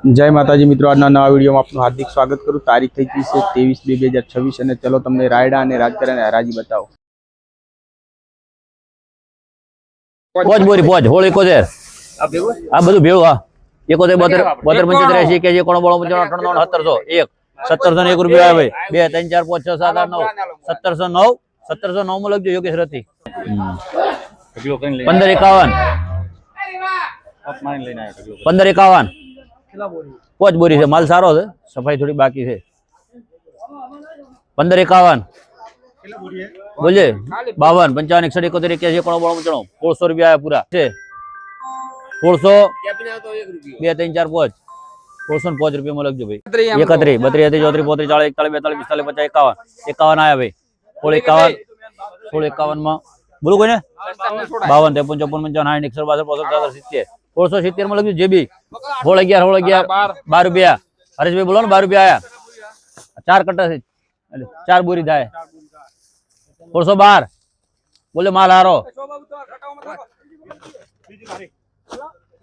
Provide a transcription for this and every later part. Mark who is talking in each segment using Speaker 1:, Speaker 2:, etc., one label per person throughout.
Speaker 1: जय माताजी मित्रों, आज नवा वीडियो में आपનું हार्दिक स्वागत करूँ। तारीख થઈ ગઈ છે 23/2/2026 અને ચલો તમને રાયડા અને રાજકરણ હરાજી બતાવો।
Speaker 2: પોચ બોરી પોચ હોળ 71 આ બધું ભેળું હા 71 72 75 80 કે જે કોણ બોલો 95 1700 1 1701 રૂપિયા આવે 2 3 4 5 6 7 8 9 1709 માં લખજો યોગેશ રતી 1551 1551 પોચ બોરી છે, માલ સારો છે, સફાઈ થોડી બાકી છે। 1551 બોલે 52 55 61 71 81 91 1600 રૂપિયા આયા પૂરા છે। 1600 2 3 4 5 1605 રૂપિયા માં લખજો ભાઈ। 31 32 33 34 40 41 42 45 50 51 51 આયા ભાઈ। 1651 માં બોલો કોઈને 52 53 54 55 60 162 1670 માં લખજો જેબી 11 12 રૂપિયા। હરેશભાઈ બોલો ને 12 રૂપિયા આયા 4 કટ્ટા છે એટલે 4 બોરી થાય 1612 બોલે માલ હારો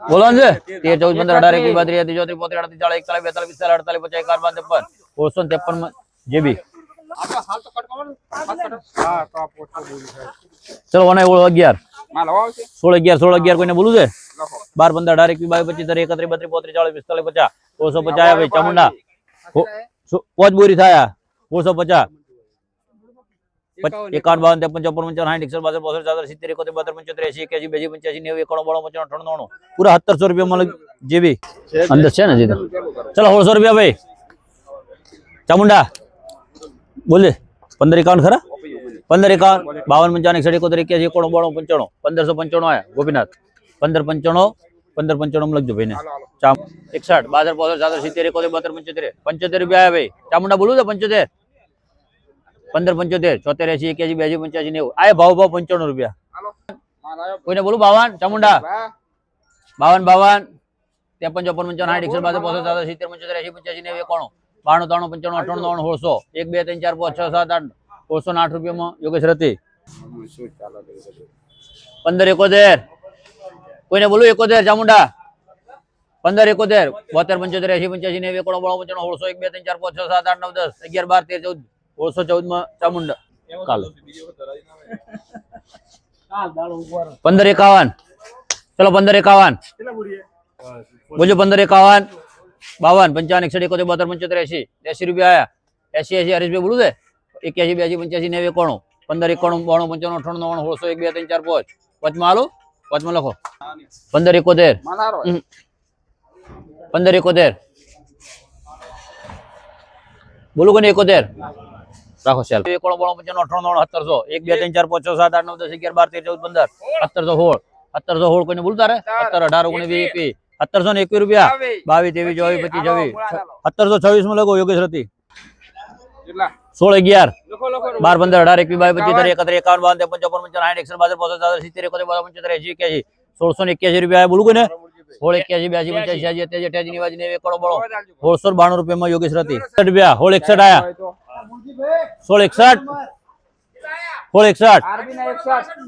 Speaker 2: બોલો ને 13 14 15 18 21 22 23 34 35 40 41 42 45 1653 માં જેબી ચલો 11 16 કોઈને બોલું છે 12 15 18 22 25 31 32 33 40 45 50 1650 ભાઈ ચામુંડા પોચ બોરી થાય 1650 51 52 53 54 55 60 61 62 70 71 72 85 81 82 85 90 91 92 93 પૂરા 1700 રૂપિયા માં જેબી અંદર છે ને જી ચલો 1600 રૂપિયા ભાઈ ચામુંડા બોલે 1551 ખરા 1551 52 55 61 71 81 91 95 1595 આયા ગોપીનાથ 1595 1595 લખજો ભાઈ ને 61 62 65 70 71 72 75 રૂપિયા આયા ભાઈ ચામુંડા બોલું છે 75 15 75 74 80 81 82 85 90 આયા ભાવ 95 રૂપિયા કોઈને બોલું 52 ચામુંડા 52 52 53 54 55 60 61 62 70 75 80 85 90 91 92 93 95 95 1600 1 2 3 4 5 6 7 8 1608 રૂપિયામાં યોગેશ રતી 1571 કોઈને બોલું 71 ચામુંડા 1571 72 75 80 85 90 91 92 1600 1 2 3 4 5 6 7 8 9 10 11 12 13 14 1614 માં ચામુંડા કાલે 1551 ચલો 1551 બોલો 1551 52 55 61 72 75 80 રૂપિયા આયા 80 હરીશભાઈ બોલું છે 81 82 85 90 91 15 91 92 95 98 1600 1 2 3 4 5 વચમાં હાલો વચમાં લખો 1571 1571 બોલો કોને 71 રાખો ચાલ 91 92 95 1700 1 2 3 4 5 6 7 8 9 10 11 12 13 14 15 1716 કોઈને બોલું તારે 17 18 19 20 1721 રૂપિયા 22 23 24 25 26 1726 માં લખો યોગેશ રતી 16 11 12 15 18 21 22 23 31 51 52 55 60 61 70 75 રૂપિયા બોલું કોને 16 81 82 85 88 નિવાજી 1692 રૂપિયામાં યોગેશ રતી રૂપિયા 16 61 આયા 16 61 62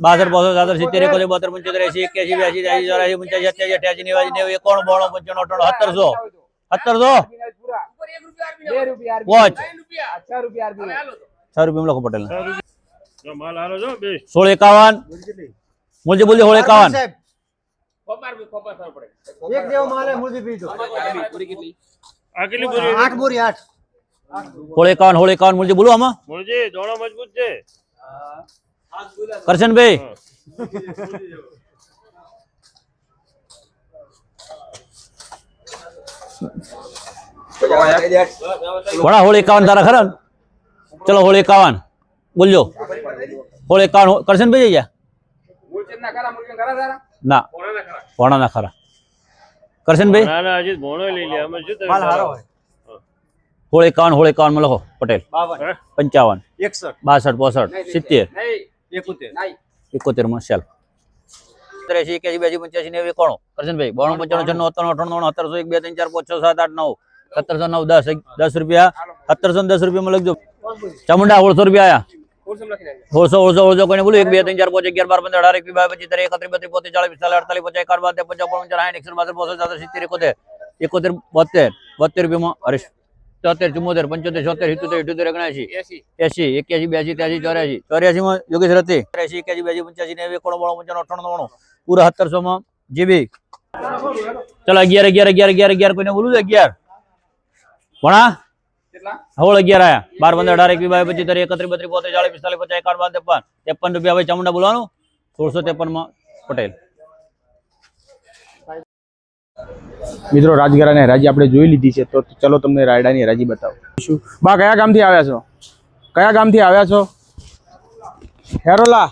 Speaker 2: 70 72 75 80 81 82 નિવાજી 91 92 95 1700 6 રૂપિયા લખો પટેલ 1651 મુલજી બોલી 1651
Speaker 3: એક દેવો માલે મુલજી પીજો આ કેટલી બોરી 8 બોરી 8
Speaker 2: 1651 મુલજી બોલું આમાં
Speaker 4: મુલજી દોણો મજબૂત છે
Speaker 2: કરશનભાઈ ઘણા 1651 તારા ખરા ચલો 1651 બોલજો 1651 કરશનભાઈ જઈ ના ભોણા ના ખરા કરશનભાઈ
Speaker 4: ના હજી ભોણો લઈ લે અમે શું
Speaker 3: માલ હારો હોય
Speaker 2: 1651 માં લખો પટેલ 55 61 62 65 70 71 માં ચાલ 83 81 82 85 90 91 કરશનભાઈ 92 95 96 97 98 1700 1 2 3 4 5 6 7 8 9 1709 10 રૂપિયા 1710 રૂપિયા માં લખજો ચામુંડા 1600 રૂપિયા આયા 16 કોઈને બોલું 1 2 3 4 5 11 12 15 18 21 22 25 31 32 33 34 40 45 45 45 55 55 60 61 62 65 70 71 71 72 72 રૂપિયામાં હરીશ 73 74 75 76 77 78 79 80 81 82 83 84 માં યોગેશ રતી 81 82 85 90 91 95 98 પૂરા 1700 માં જીબી ચલો 11 11 11 11 11 કોઈને બોલું છે 11 ભણા હોળ 11 આયા 12 15 18 21 22 23 31 32 34 40 45 50 51 52 53 રૂપિયા ભાઈ ચામુંડા બોલવાનું 1653 માં પટેલ
Speaker 1: મિત્રો રાજગરા ને હરાજી આપણે જોઈ લીધી છે, તો ચલો તમને રાયડાની હરાજી બતાવો. શું બા કયા ગામથી આવ્યા છો? કયા ગામથી આવ્યા છો? હેરોલા.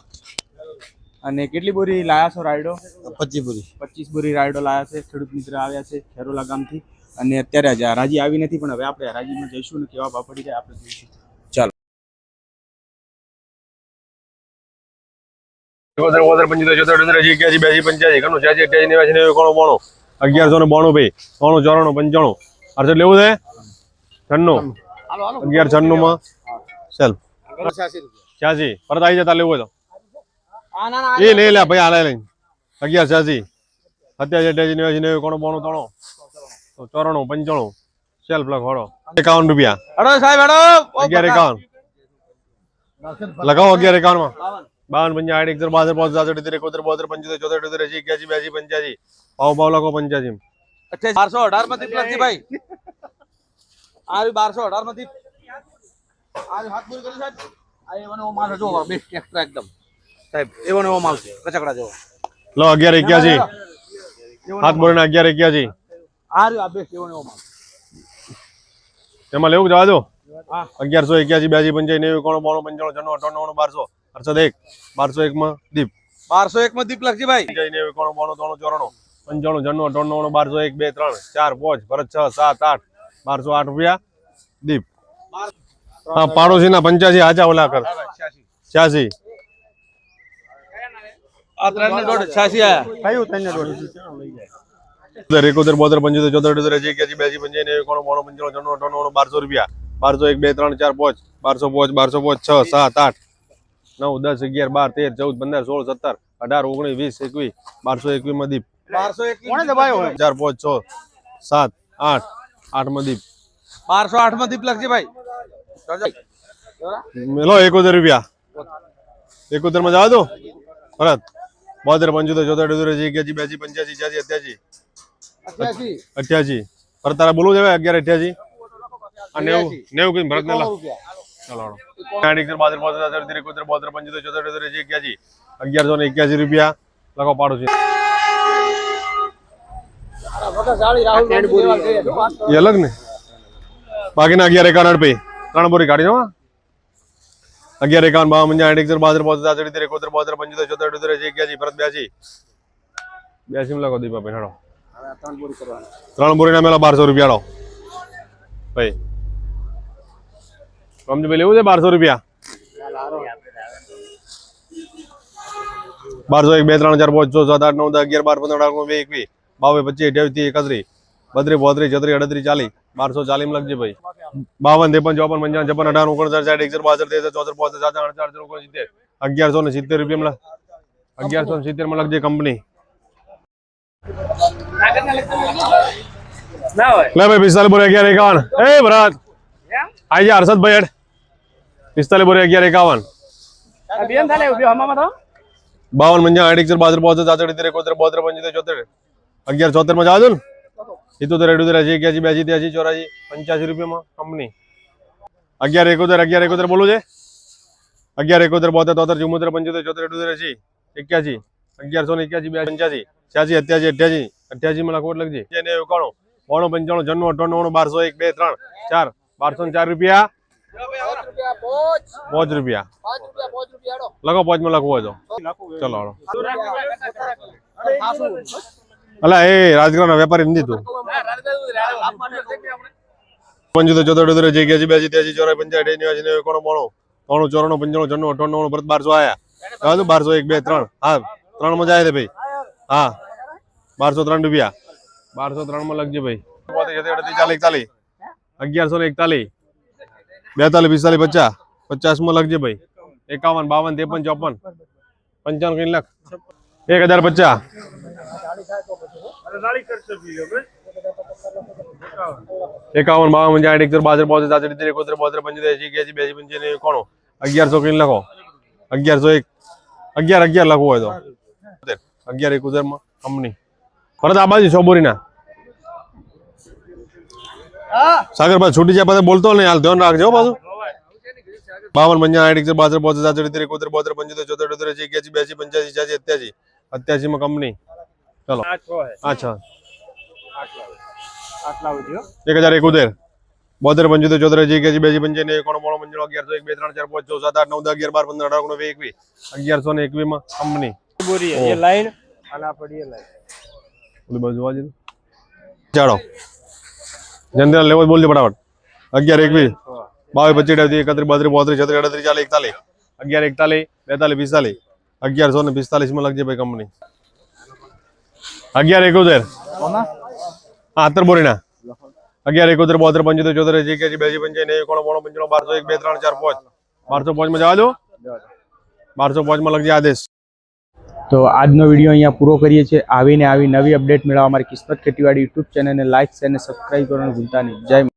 Speaker 1: અને કેટલી બોરી લાયા છો રાયડો?
Speaker 3: 25 બોરી.
Speaker 1: 25 બોરી રાયડો લાયા છે. ખેડૂત મિત્ર આવ્યા છે હેરોલા ગામથી અને અત્યારે હજી હરાજી આવી નથી, પણ હવે આપણે હરાજીમાં જઈશું ને કેવા ભાવ પડી જાય આપણે જોઈશું. ચાલો.
Speaker 5: 1192 ભાઈ 93 94 95 અડસઠ લેવું છે 96 1196 માં ચાલ 86 પરત આવી જતા લેવું હોય તો એ લે લે ભાઈ આ લે 1186 87 88 89 90 94 94 95 સેલ્ફ લખો 51 રૂપિયા
Speaker 1: હડો સાહેબ હડો
Speaker 5: 1151 લગાવો 1151 માં 52 55 61 62 63 72 75 74 85 ભાવ ભાવ લખો 85
Speaker 3: 1218 માંથી પ્લસ ભાઈ આ 1218 માંથી આ હાથ પૂરી કરી સાહેબ આ એવાનો માલ જો બેસ્ટ એક્સ્ટ્રા એકદમ સાહેબ એવાનો માલ છે કચકડા જો
Speaker 5: લો 1181 હાથ બોલના 1181
Speaker 3: આ બેસ્ટ એવાનો માલ
Speaker 5: એમાં લેવું જવા દો 1181 82 85 90 95 95 95 1200 1201 માં દીપ
Speaker 3: 1201 માં દીપ લખજી ભાઈ
Speaker 5: 90 93 94 95 95 1201 2 3 4 5 ભરત 6 7 8 1208 રૂપિયા દીપ હા પાડોશી ના 85 આજા ઓલા કર 86
Speaker 3: આ 3.86 આયા
Speaker 1: કયું 3.86?
Speaker 5: 71 72 75 74 81 82 85 90 95 1200 રૂપિયા 1201 2 3 4 5 1205 1205 6 7 8 9 10 11 12 13 14 15 16 17 18 19 20 21 1221 માં દીપ
Speaker 3: 1201 કોણે દબાયો હોય
Speaker 5: 4 5 6 7 8 8 માં દીપ
Speaker 3: 1208 માં દીપ લખજી ભાઈ
Speaker 5: લો 71 રૂપિયા 71 માં જવા દો ભરત 72 75 74 81 82 85 88 પર તારા બોલવું છે 1188 અને 90 કઈ ભરત ને લા ચલો 1181 રૂપિયા લખો પાડો છે એ અલગ ને બાકીના 1151 પે 3 બોરી કાઢી દો 1151 52 51 72 72 75 પરત 82 માં લખો દીપા ભાઈ હેડો 3 બોરી ના મેલા 1200 રૂપિયા લો ભાઈ સમજ ભાઈ લેવું છે 1200 રૂપિયા 1201 2 3 4 5 6 7 8 9 10 11 12 15 18 20 21 22 23 28 32 33 38 40 1240 માં લખજે ભાઈ 52 53 54 55 58 59 60 61 62 63 64 65 1170 રૂપિયા 1170 માં લખજે કંપની લે ભાઈ 45 બોરે 1151 એ ભરત આઈ જા હર્ષદ ભાઈ 45 બોરે 1151
Speaker 3: બેન થાલે ઉભી હમામાં તો
Speaker 5: 52 58 62 63 72 73 74 માં જવા દો ને 77 78 81 82 83 84 85 રૂપિયામાં કંપની 1171 બોલું છે 1171 72 73 74 75 74 81 1181 85 88 88 માં લખો લખજે 91 95 95 95 1201 2 3 4 1204 રૂપિયા 5 રૂપિયા લખો 5 માં લખવો હોય તો ચલો હાલો અલા એ રાજગરાના વેપારી નથી તું 75 74 81 82 83 84 85 90 94 95 94 95 1200 આયા 1201 2 3 હા 3 માં જાય છે ભાઈ હા 1203 રૂપિયા 1203 માં લખજે ભાઈ 40 41 42 45 50 માં લખજે ભાઈ 51 52 53 54 55 કઈ લખ 1050
Speaker 4: અરે ગાડી કરશે બીજો ભાઈ
Speaker 5: 51 52 61 62 63 72 73 74 75 80 82 95 1100 કઈ લખો 1101 11 લખવું હોય તો 11 71 માં કંપની પરત આ બાજુ છોબોરીના સાગરભાઈ છૂટી જાય પછી બોલતો નહીં હાલ ધ્યાન રાખજો પાછું 52 55 61 62 63 72 75 77 88 માં કંપની ચલો અચ્છા 1071 72 75 74 81 85 91 92 95 1101 2 3 4 5 6 7 8 9 10 11 12 13 14 15 18 19 1121 માં કંપની
Speaker 4: બોરી ये लाइन आना पड़ी है लाइन
Speaker 5: ઓલી બાજુ વાજી ચાલો જનરલ લેવલ બોલજો ફટાફટ 11 21 22 25 31 32 33 34 41 41 42 1145 માં લખજે ભાઈ કંપની 11 71 હા 70 બોરીના 11 71 72 75 84 85 85 92 95 1201 2 3 4 5 1205 માં જવા દો 1205 માં લખજે આદેશ
Speaker 1: તો આજનો વિડીયો અહીંયા પૂરો કરીએ છીએ. આવીને આવી નવી અપડેટ મેળવવા અમારી કિસ્મત ખેતીવાડી યુટ્યુબ ચેનલને લાઇક શેર અને સબસ્ક્રાઈબ કરવાનું ભૂલતા નહીં. જય